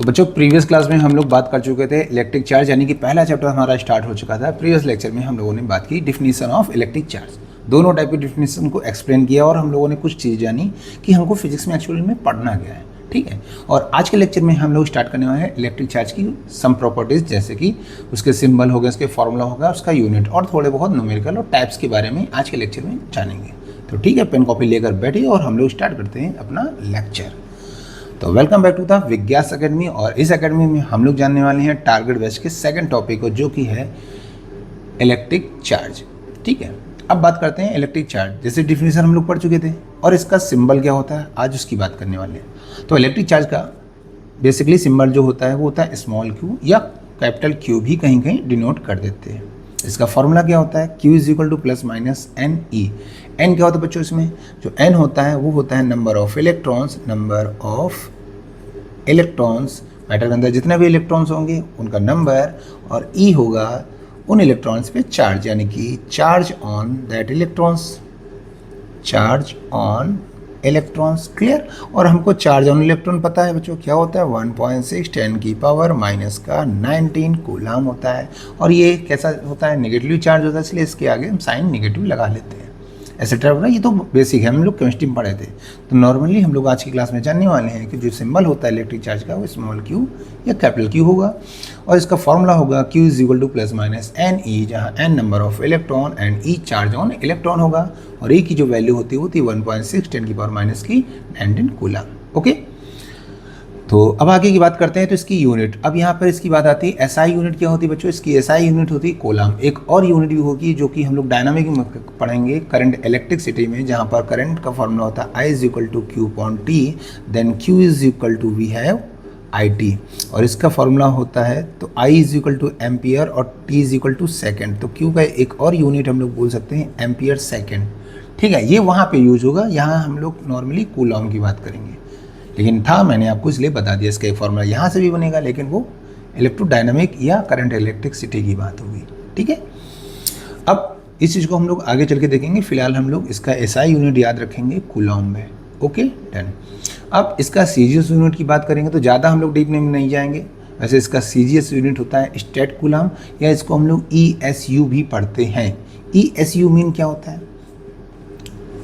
तो बच्चों previous class में हम लोग बात कर चुके थे इलेक्ट्रिक चार्ज, यानी कि पहला चैप्टर हमारा स्टार्ट हो चुका था। प्रीवियस लेक्चर में हम लोगों ने बात की डिफिनीशन ऑफ इलेक्ट्रिक चार्ज, दोनों टाइप की डिफिनीशन को एक्सप्लेन किया और हम लोगों ने कुछ चीज़ जानी कि हमको फिजिक्स में एक्चुअली में पढ़ना क्या है, ठीक है। और आज के लेक्चर में हम लोग स्टार्ट करने वाले हैं इलेक्ट्रिक चार्ज की सम प्रॉपर्टीज़, जैसे कि उसके सिंबल हो गया, उसके फॉर्मूला होगा, उसका यूनिट और थोड़े बहुत न्यूमेरिकल और टाइप्स के बारे में आज के लेक्चर में जानेंगे। तो ठीक है, पेन कॉपी लेकर बैठिए और हम लोग स्टार्ट करते हैं अपना लेक्चर। तो वेलकम बैक टू द विज्ञास एकेडमी, और इस एकेडमी में हम लोग जानने वाले हैं टारगेट बेस्ड के सेकंड टॉपिक को, जो कि है इलेक्ट्रिक चार्ज, ठीक है। अब बात करते हैं इलेक्ट्रिक चार्ज, जैसे डिफिनीशन हम लोग पढ़ चुके थे और इसका सिंबल क्या होता है, आज उसकी बात करने वाले हैं। तो इलेक्ट्रिक चार्ज का बेसिकली सिंबल जो होता है वो होता है स्मॉल क्यू या कैपिटल क्यू भी कहीं कहीं डिनोट कर देते हैं। इसका फॉर्मूला क्या होता है, Q is equal to plus minus N e. N क्या होता है बच्चों, इसमें जो एन होता है वो होता है नंबर ऑफ इलेक्ट्रॉन्स, मैटर के अंदर जितने भी इलेक्ट्रॉन्स होंगे उनका नंबर, और ई होगा उन इलेक्ट्रॉन्स पे चार्ज, यानी कि charge on that electrons, clear. और हमको चार्ज ऑन इलेक्ट्रॉन पता है बच्चों क्या होता है, 1.6 10 की पावर माइनस का 19 कूलम होता है। और ये कैसा होता है, नेगेटिव चार्ज होता है, इसलिए इसके आगे हम साइन नेगेटिव लगा लेते हैं, एसेट्रा। ये तो बेसिक है, हम लोग केमिस्ट्री में पढ़े थे। तो नॉर्मली हम लोग आज की क्लास में जानने वाले हैं कि जो सिंबल होता है इलेक्ट्रिक चार्ज का वो स्मॉल क्यू या कैपिटल क्यू होगा, और इसका फॉर्मूला होगा Q is equal to plus minus N E, जहाँ N number of electron and E charge on electron होगा, और ई की जो वैल्यू होती है 1.6 10 की पावर माइनस की 19 कूलम। ओके, तो अब आगे की बात करते हैं। तो इसकी यूनिट, अब यहाँ पर इसकी बात आती है एसआई यूनिट क्या होती है बच्चों, इसकी एसआई यूनिट होती है कूलम। एक और यूनिट भी होगी जो कि हम लोग डायनामिक में पढ़ेंगे, करंट इलेक्ट्रिसिटी में, जहाँ पर करंट का फॉर्मूला होता है I is equal to Q upon T, then Q is equal to we have I T, और इसका फॉर्मूला होता है तो I is equal to ampere और T is equal to second. तो Q का एक और यूनिट हम लोग बोल सकते हैं एम्पियर सेकेंड, ठीक है। ये वहाँ पे यूज होगा, यहाँ हम लोग नॉर्मली कूलम की बात करेंगे, लेकिन था मैंने आपको इसलिए बता दिया, इसका एक फॉर्मूला यहाँ से भी बनेगा, लेकिन वो इलेक्ट्रोडायनामिक या करंट इलेक्ट्रिसिटी की बात होगी, ठीक है। अब इस चीज़ को हम लोग आगे चल के देखेंगे, फिलहाल हम लोग इसका एसआई यूनिट याद रखेंगे कूलम में। Okay done. अब इसका सीजीएस यूनिट की बात करेंगे तो ज़्यादा हम लोग डीप में नहीं जाएंगे। वैसे इसका सीजीएस यूनिट होता है स्टेट कूलम, या इसको हम लोग ESU भी पढ़ते हैं। ESU मीन क्या होता है,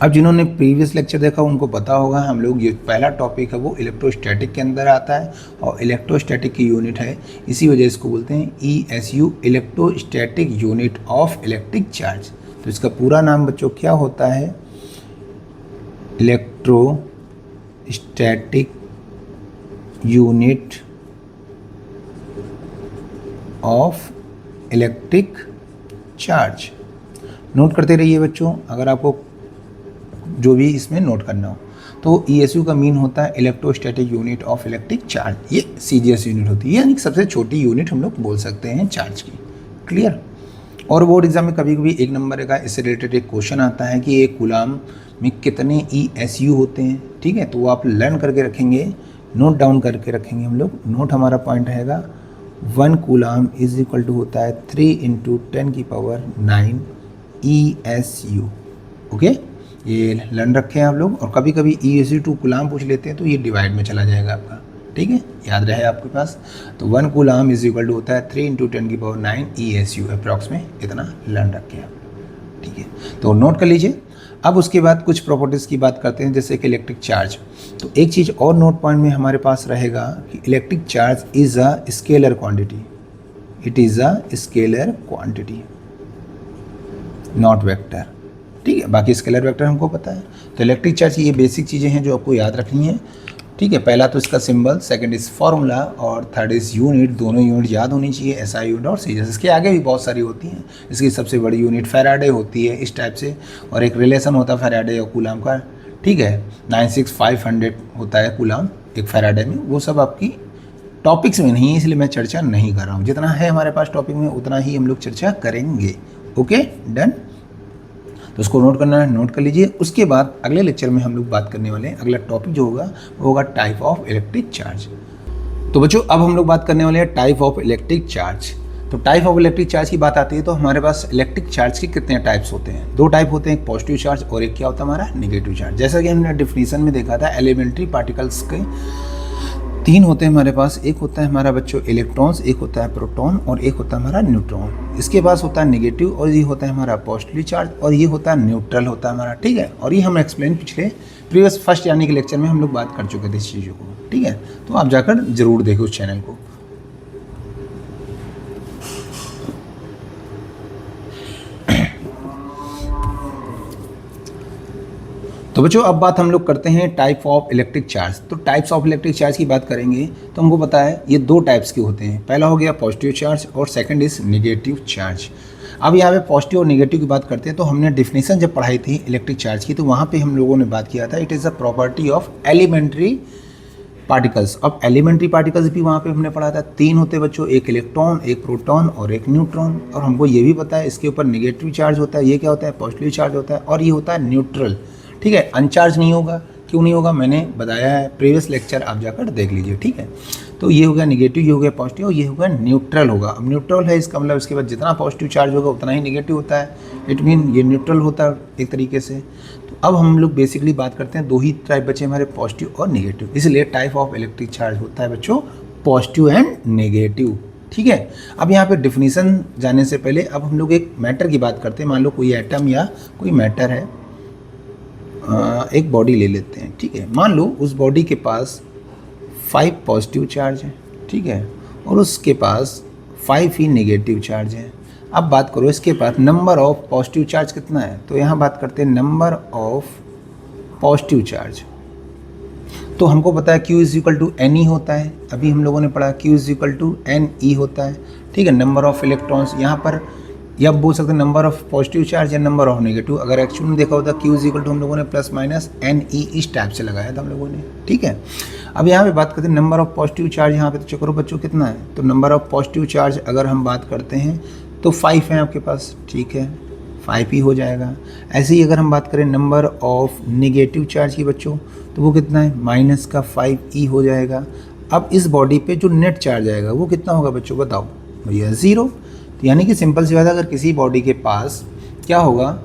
अब जिन्होंने प्रीवियस लेक्चर देखा उनको पता होगा, हम लोग ये पहला टॉपिक है वो इलेक्ट्रोस्टैटिक के अंदर आता है, और इलेक्ट्रोस्टैटिक की यूनिट है, इसी वजह इसको बोलते हैं ESU, electrostatic unit of electric charge. तो इसका पूरा नाम बच्चों क्या होता है, electrostatic unit of electric charge. Note करते रहिए बच्चों, अगर आपको जो भी इसमें नोट करना हो। तो ESU का मीन होता है electrostatic unit of electric charge, ये CGS यूनिट होती है, यानी सबसे छोटी यूनिट हम लोग बोल सकते हैं चार्ज की, क्लियर। और बोर्ड एग्जाम में कभी कभी एक नंबर का इससे रिलेटेड एक क्वेश्चन आता है कि एक कूलम में कितने ESU होते हैं, ठीक है। तो वो आप लर्न करके रखेंगे, नोट डाउन करके रखेंगे हम लोग। नोट हमारा पॉइंट रहेगा 1 कूलम इज इक्वल टू होता है 3 × 10 की पावर 9 ESU। ओके, ये लर्न रखे हैं आप लोग, और कभी कभी ESU टू कूलम पूछ लेते हैं तो ये डिवाइड में चला जाएगा आपका, ठीक है, याद रहे आपके पास। तो 1 कूलम इज इक्वल टू होता है 3 × 10 की पावर 9 ESU, अप्रॉक्स में इतना लर्न रखे आप, ठीक है। तो नोट कर लीजिए। अब उसके बाद कुछ प्रॉपर्टीज़ की बात करते हैं, जैसे कि इलेक्ट्रिक चार्ज। तो एक चीज़ और नोट पॉइंट में हमारे पास रहेगा कि electric charge is a scalar quantity, it is a scalar quantity not vector, ठीक है। बाकी स्केलर वेक्टर हमको पता है। तो इलेक्ट्रिक चार्ज की ये बेसिक चीज़ें हैं जो आपको याद रखनी है, ठीक है। पहला तो इसका सिंबल, सेकंड इज फार्मूला, और थर्ड इज यूनिट। दोनों यूनिट याद होनी चाहिए, SI यूनिट और सीजीएस। इसके आगे भी बहुत सारी होती हैं, इसकी सबसे बड़ी यूनिट फैराडे होती है, इस टाइप से, और एक रिलेशन होता है फैराडे और कूलम का, ठीक है। 96500 होता है कूलम एक फैराडे में। वो सब आपकी टॉपिक्स में नहीं है, इसलिए मैं चर्चा नहीं कर रहा हूँ। जितना है हमारे पास टॉपिक में उतना ही हम लोग चर्चा करेंगे। Okay done. तो उसको नोट करना है, नोट कर लीजिए। उसके बाद अगले लेक्चर में हम लोग बात करने वाले हैं, अगला टॉपिक जो होगा वो होगा टाइप ऑफ इलेक्ट्रिक चार्ज। तो बच्चों अब हम लोग बात करने वाले हैं टाइप ऑफ इलेक्ट्रिक चार्ज। तो टाइप ऑफ इलेक्ट्रिक चार्ज की बात आती है तो हमारे पास इलेक्ट्रिक चार्ज के कितने टाइप्स होते हैं, 2 टाइप होते हैं, एक पॉजिटिव चार्ज और एक क्या होता है हमारा नेगेटिव चार्ज। जैसा कि हमने डिफिनीशन में देखा था, एलिमेंट्री पार्टिकल्स के तीन होते हैं हमारे पास, एक होता है हमारा बच्चों इलेक्ट्रॉन्स, एक होता है प्रोटॉन और एक होता है हमारा न्यूट्रॉन। इसके पास होता है नेगेटिव और ये होता है हमारा पॉजिटिव चार्ज और ये होता है न्यूट्रल होता है हमारा, ठीक है। और ये हम एक्सप्लेन पिछले प्रीवियस फर्स्ट यानी के लेक्चर में हम लोग बात कर चुके थे इस चीज़ों को, ठीक है। तो आप जाकर जरूर देखो उस चैनल को। तो बच्चों अब बात हम लोग करते हैं टाइप ऑफ इलेक्ट्रिक चार्ज। तो टाइप्स ऑफ इलेक्ट्रिक चार्ज की बात करेंगे तो हमको पता है ये दो टाइप्स के होते हैं। पहला हो गया पॉजिटिव चार्ज और सेकंड इज नेगेटिव चार्ज। अब यहाँ पे पॉजिटिव और नेगेटिव की बात करते हैं तो हमने डेफिनेशन जब पढ़ाई थी इलेक्ट्रिक चार्ज की तो वहाँ पे हम लोगों ने बात किया था it is a property of elementary particles. अब एलिमेंट्री पार्टिकल्स भी वहाँ पे हमने पढ़ा था, तीन होते बच्चों, एक इलेक्ट्रॉन, एक प्रोटॉन और एक न्यूट्रॉन। और हमको ये भी पता है इसके ऊपर नेगेटिव चार्ज होता है, ये क्या होता है पॉजिटिव चार्ज होता है और ये होता है न्यूट्रल, ठीक है। अनचार्ज नहीं होगा, क्यों नहीं होगा मैंने बताया है प्रीवियस लेक्चर, आप जाकर देख लीजिए, ठीक है। तो ये हो गया नेगेटिव, ये हो गया पॉजिटिव और ये हो गया न्यूट्रल होगा। अब न्यूट्रल है इसका मतलब इसके बाद जितना पॉजिटिव चार्ज होगा उतना ही नेगेटिव होता है, इट मीन ये न्यूट्रल होता है एक तरीके से। तो अब हम लोग बेसिकली बात करते हैं दो ही टाइप बचे हमारे पॉजिटिव और नेगेटिव, इसलिए टाइप ऑफ इलेक्ट्रिक चार्ज होता है बच्चों पॉजिटिव एंड नेगेटिव, ठीक है। अब यहाँ पे डिफिनीसन जाने से पहले अब हम लोग एक मैटर की बात करते हैं। मान लो कोई एटम या कोई मैटर है, एक बॉडी ले लेते हैं, ठीक है। मान लो उस बॉडी के पास 5 पॉजिटिव चार्ज है, ठीक है, और उसके पास 5 ही नेगेटिव चार्ज है। अब बात करो इसके पास नंबर ऑफ पॉजिटिव चार्ज कितना है, तो यहाँ बात करते हैं नंबर ऑफ पॉजिटिव चार्ज। तो हमको पता है Q is equal to n e होता है, अभी हम लोगों ने पढ़ा Q is equal to n e होता है, ठीक है। नंबर ऑफ इलेक्ट्रॉन्स यहाँ पर या बोल सकते हैं नंबर ऑफ पॉजिटिव चार्ज या नंबर ऑफ नेगेटिव। अगर एक्चुअली में देखा होता Q इज इक्वल टू हम लोगों ने प्लस माइनस एन ई इस टाइप से लगाया था हम लोगों ने, ठीक है। अब यहाँ पे बात करते हैं नंबर ऑफ पॉजिटिव चार्ज, यहाँ पे तो चेक करो बच्चों कितना है, तो नंबर ऑफ पॉजिटिव चार्ज अगर हम बात करते हैं तो 5 है आपके पास, ठीक है, 5 ही हो जाएगा। ऐसे ही अगर हम बात करें नंबर ऑफ नेगेटिव चार्ज की बच्चों तो वो कितना है माइनस का 5 ई हो जाएगा। अब इस बॉडी पे जो नेट चार्ज आएगा वो कितना होगा बच्चों बताओ भैया, 0। तो यानी कि सिंपल सी बात है, अगर किसी बॉडी के पास क्या होगा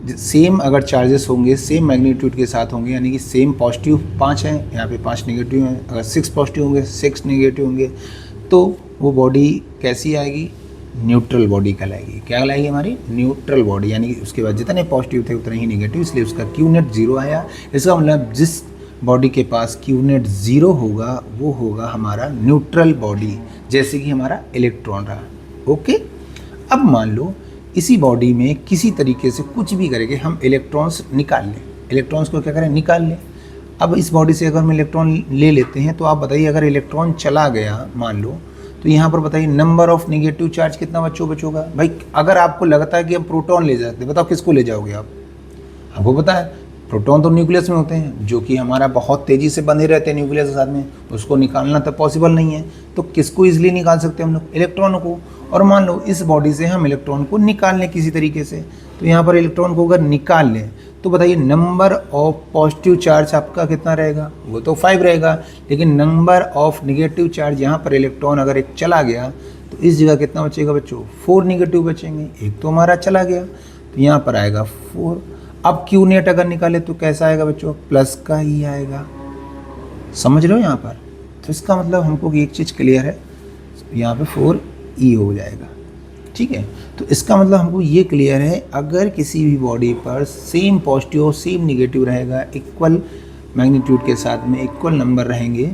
सेम अगर चार्जेस होंगे सेम मैग्नीट्यूड के साथ होंगे, यानी कि सेम पॉजिटिव 5 है, यहाँ पे 5 नेगेटिव हैं, अगर 6 पॉजिटिव होंगे 6 नेगेटिव होंगे तो वो बॉडी कैसी आएगी, न्यूट्रल बॉडी कहलाएगी। क्या कहलाएगी हमारी न्यूट्रल बॉडी, यानी कि उसके बाद जितने पॉजिटिव थे उतने ही नेगेटिव, इसलिए उसका क्यू नेट 0 आया। इसका मतलब जिस बॉडी के पास क्यू नेट 0 होगा वो होगा हमारा न्यूट्रल बॉडी, जैसे कि हमारा इलेक्ट्रॉन रहा, ओके। अब मान लो इसी बॉडी में किसी तरीके से कुछ भी करके हम इलेक्ट्रॉन्स निकाल लें, इलेक्ट्रॉन्स को क्या करें निकाल लें। अब इस बॉडी से अगर हम इलेक्ट्रॉन ले लेते हैं तो आप बताइए अगर इलेक्ट्रॉन चला गया मान लो तो यहाँ पर बताइए नंबर ऑफ नेगेटिव चार्ज कितना बचोगा भाई। अगर आपको लगता है कि हम प्रोटॉन ले जाते हैं, बताओ किसको ले जाओगे आप, आपको पता है प्रोटॉन तो न्यूक्लियस में होते हैं जो कि हमारा बहुत तेज़ी से बंधे रहते हैं न्यूक्लियस के साथ में, उसको निकालना तो पॉसिबल नहीं है। तो किसको ईजिली निकाल सकते हैं हम लोग, इलेक्ट्रॉन को। और मान लो इस बॉडी से हम इलेक्ट्रॉन को निकाल लें किसी तरीके से, तो यहाँ पर इलेक्ट्रॉन को अगर निकाल लें तो बताइए नंबर ऑफ पॉजिटिव चार्ज आपका कितना रहेगा, वो तो 5 रहेगा, लेकिन नंबर ऑफ नेगेटिव चार्ज यहाँ पर इलेक्ट्रॉन अगर एक चला गया तो इस जगह कितना बचेगा बच्चों, 4 नेगेटिव बचेंगे, एक तो हमारा चला गया तो यहाँ पर आएगा 4। अब क्यू नेट अगर निकाले तो कैसा आएगा बच्चों, प्लस का ही आएगा, समझ रहे हो यहाँ पर। तो इसका मतलब हमको एक चीज़ क्लियर है, यहाँ पे 4 ई हो जाएगा, ठीक है। तो इसका मतलब हमको ये क्लियर है अगर किसी भी बॉडी पर सेम पॉजिटिव और सेम नेगेटिव रहेगा, इक्वल मैग्नीट्यूड के साथ में इक्वल नंबर रहेंगे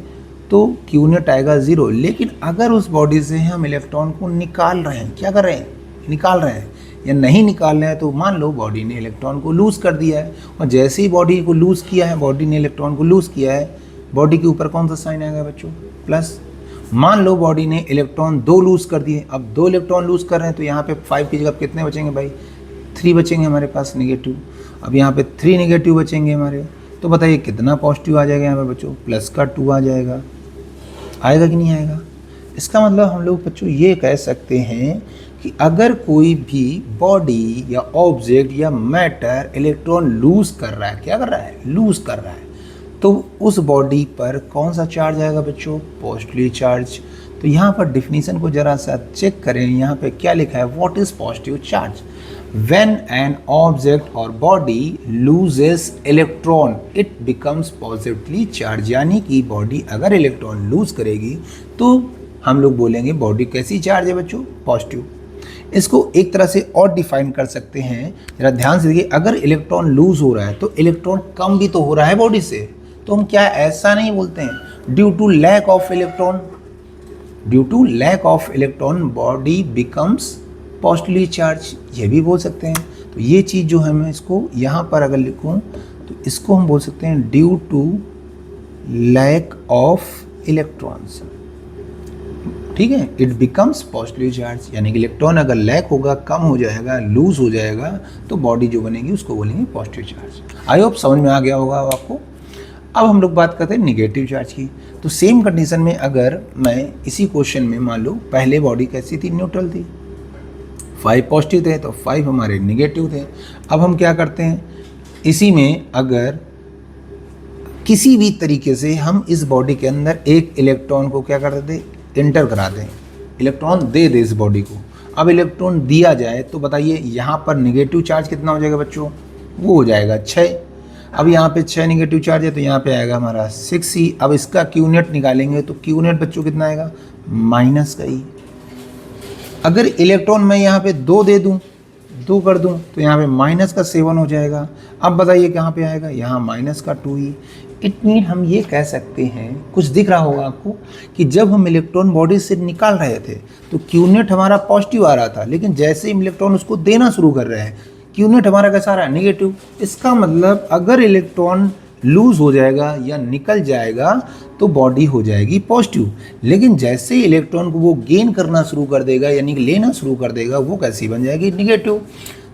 तो क्यू नेट आएगा 0। लेकिन अगर उस बॉडी से हम इलेक्ट्रॉन को निकाल रहे हैं, क्या कर रहे हैं निकाल रहे हैं या नहीं निकाल रहे हैं, तो मान लो बॉडी ने इलेक्ट्रॉन को लूज़ कर दिया है, और जैसे ही बॉडी को लूज़ किया है, बॉडी ने इलेक्ट्रॉन को लूज़ किया है, बॉडी के ऊपर कौन सा साइन आएगा बच्चों, प्लस। मान लो बॉडी ने इलेक्ट्रॉन 2 लूज़ कर दिए, अब 2 इलेक्ट्रॉन लूज़ कर रहे हैं तो यहाँ पे 5 की जगह कितने बचेंगे भाई, 3 बचेंगे हमारे पास नेगेटिव। अब यहाँ पे 3 नेगेटिव बचेंगे हमारे, तो बताइए कितना पॉजिटिव आ जाएगा यहाँ पे बच्चों, प्लस का 2 आ जाएगा, आएगा कि नहीं आएगा। इसका मतलब हम लोग बच्चों ये कह सकते हैं कि अगर कोई भी बॉडी या ऑब्जेक्ट या मैटर इलेक्ट्रॉन लूज़ कर रहा है, क्या कर रहा है लूज़ कर रहा है, तो उस बॉडी पर कौन सा चार्ज आएगा बच्चों, पॉजिटिव चार्ज। तो यहाँ पर डिफिनीशन को ज़रा सा चेक करें, यहाँ पे क्या लिखा है, what is positive charge. When an object or body loses electron, it becomes positively charged. यानी कि बॉडी अगर इलेक्ट्रॉन लूज करेगी तो हम लोग बोलेंगे बॉडी कैसी चार्ज है बच्चों, पॉजिटिव। इसको एक तरह से और डिफाइन कर सकते हैं, जरा ध्यान से देखिए, अगर इलेक्ट्रॉन लूज हो रहा है तो इलेक्ट्रॉन कम भी तो हो रहा है बॉडी से, तो हम क्या ऐसा नहीं बोलते हैं due to lack of electron, due to lack of electron body becomes positively charge, ये भी बोल सकते हैं। तो ये चीज़ जो है मैं इसको यहाँ पर अगर लिखूँ तो इसको हम बोल सकते हैं due to lack of electrons, ठीक है, इट बिकम्स पॉजिटिवली चार्ज। यानी कि इलेक्ट्रॉन अगर लैक होगा, कम हो जाएगा, लूज हो जाएगा, तो बॉडी जो बनेगी उसको बोलेंगे पॉजिटिव चार्ज। आई होप समझ में आ गया होगा आपको। अब हम लोग बात करते हैं निगेटिव चार्ज की। तो सेम कंडीशन में अगर मैं इसी क्वेश्चन में मान लो पहले बॉडी कैसी थी, न्यूट्रल थी, 5 पॉजिटिव थे तो 5 हमारे निगेटिव थे। अब हम क्या करते हैं, इसी में अगर किसी भी तरीके से हम इस बॉडी के अंदर एक इलेक्ट्रॉन को क्या कर देते, इंटर करा दें, इलेक्ट्रॉन दे दे इस बॉडी को। अब इलेक्ट्रॉन दिया जाए तो बताइए यहाँ पर निगेटिव चार्ज कितना हो जाएगा बच्चों, वो हो जाएगा 6। अब यहाँ पे 6 निगेटिव चार्ज है तो यहाँ पे आएगा हमारा 6 ही। अब इसका क्यू नेट निकालेंगे तो क्यू नेट बच्चों कितना आएगा, माइनस का ही। अगर इलेक्ट्रॉन मैं यहाँ पे 2 दे दूँ, 2 कर दूँ तो यहाँ पे माइनस का 7 हो जाएगा। अब बताइए कहाँ पे आएगा, यहाँ माइनस का 2 ही। इट मीन हम ये कह सकते हैं, कुछ दिख रहा होगा आपको, कि जब हम इलेक्ट्रॉन बॉडी से निकाल रहे थे तो क्यू नेट हमारा पॉजिटिव आ रहा था, लेकिन जैसे ही इलेक्ट्रॉन उसको देना शुरू कर रहे हैं क्यू नेट हमारा कैसा आ रहा है, निगेटिव। इसका मतलब अगर इलेक्ट्रॉन लूज हो जाएगा या निकल जाएगा तो बॉडी हो जाएगी पॉजिटिव, लेकिन जैसे ही इलेक्ट्रॉन को वो गेन करना शुरू कर देगा यानी कि लेना शुरू कर देगा, वो कैसी बन जाएगी, निगेटिव।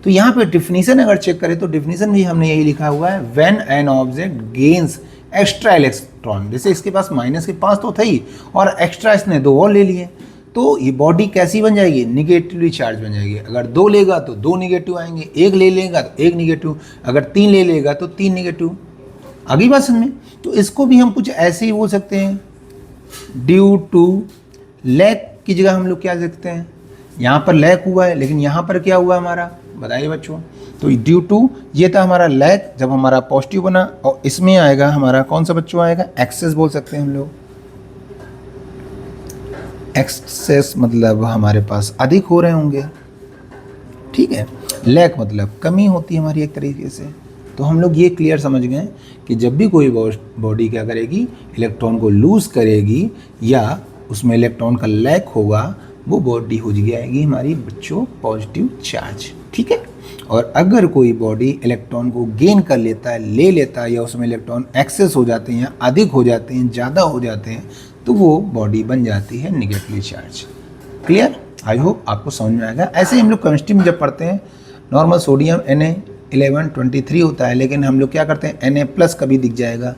तो यहाँ पे डिफिनीशन अगर चेक करें तो डिफिनीशन भी हमने यही लिखा हुआ है, when an object gains extra electron. जैसे इसके पास माइनस के 5 तो थे ही और एक्स्ट्रा इसने 2 और ले लिए, तो ये बॉडी कैसी बन जाएगी, निगेटिवली चार्ज बन जाएगी। अगर 2 लेगा तो 2 निगेटिव आएंगे, 1 ले लेगा तो 1 निगेटिव, अगर 3 ले लेगा तो 3 निगेटिव। अगली बात समझ में, तो इसको भी हम कुछ ऐसे ही बोल सकते हैं, ड्यू टू लैक की जगह हम लोग क्या लिखते हैं, यहाँ पर लैक हुआ है लेकिन यहाँ पर क्या हुआ हमारा, बताइए बच्चों। तो ड्यू टू ये था हमारा लैक, जब हमारा पॉजिटिव बना, और इसमें आएगा हमारा कौन सा बच्चों आएगा, एक्सेस बोल सकते हैं हम लोग। एक्सेस मतलब हमारे पास अधिक हो रहे होंगे, ठीक है। लैक मतलब कमी होती है हमारी एक तरीके से। तो हम लोग ये क्लियर समझ गए कि जब भी कोई बॉडी क्या करेगी, इलेक्ट्रॉन को लूज करेगी या उसमें इलेक्ट्रॉन का लैक होगा, वो बॉडी हो जाएगी हमारी बच्चों पॉजिटिव चार्ज, ठीक है। और अगर कोई बॉडी इलेक्ट्रॉन को गेन कर लेता है, ले लेता है, या उसमें इलेक्ट्रॉन एक्सेस हो जाते हैं, अधिक हो जाते हैं, ज़्यादा हो जाते हैं, तो वो बॉडी बन जाती है negatively charge. Clear, I hope आपको समझ में आएगा। ऐसे ही हम लोग केमिस्ट्री में जब पढ़ते हैं, नॉर्मल सोडियम Na1123 होता है, लेकिन हम लोग क्या करते हैं, Na+ कभी दिख जाएगा,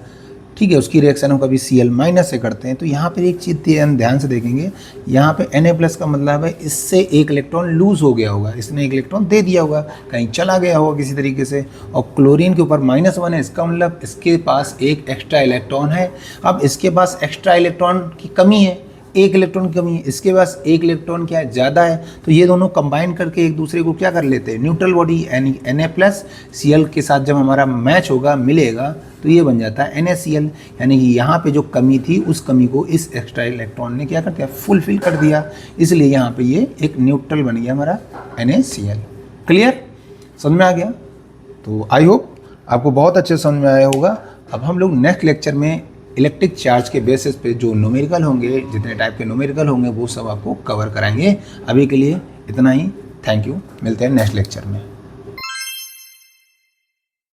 ठीक है, उसकी रिएक्शन हम कभी Cl- से करते हैं। तो यहाँ पर एक चीज़ ध्यान से देखेंगे, यहाँ पे Na+ का मतलब है इससे एक इलेक्ट्रॉन लूज हो गया होगा, इसने एक इलेक्ट्रॉन दे दिया होगा, कहीं चला गया होगा किसी तरीके से। और क्लोरीन के ऊपर -1 है, इसका मतलब इसके पास एक एक्स्ट्रा इलेक्ट्रॉन है। अब इसके पास एक्स्ट्रा इलेक्ट्रॉन की कमी है, एक इलेक्ट्रॉन की कमी है, इसके पास एक इलेक्ट्रॉन क्या है, ज़्यादा है। तो ये दोनों कंबाइन करके एक दूसरे को क्या कर लेते हैं, न्यूट्रल बॉडी, यानी Na+ Cl के साथ जब हमारा मैच होगा, मिलेगा, तो ये बन जाता है NaCl। यानी कि यहाँ पे जो कमी थी उस कमी को इस एक्स्ट्रा इलेक्ट्रॉन ने क्या कर दिया, फुलफिल कर दिया, इसलिए यहाँ पे ये एक न्यूट्रल बन गया हमारा NaCl। क्लियर, समझ में आ गया। तो आई होप आपको बहुत अच्छे समझ में आया होगा। अब हम लोग नेक्स्ट लेक्चर में इलेक्ट्रिक चार्ज के बेसिस पे जो न्यूमेरिकल होंगे, जितने टाइप के न्यूमेरिकल होंगे, वो सब आपको कवर कराएंगे। अभी के लिए इतना ही, थैंक यू, मिलते हैं नेक्स्ट लेक्चर में।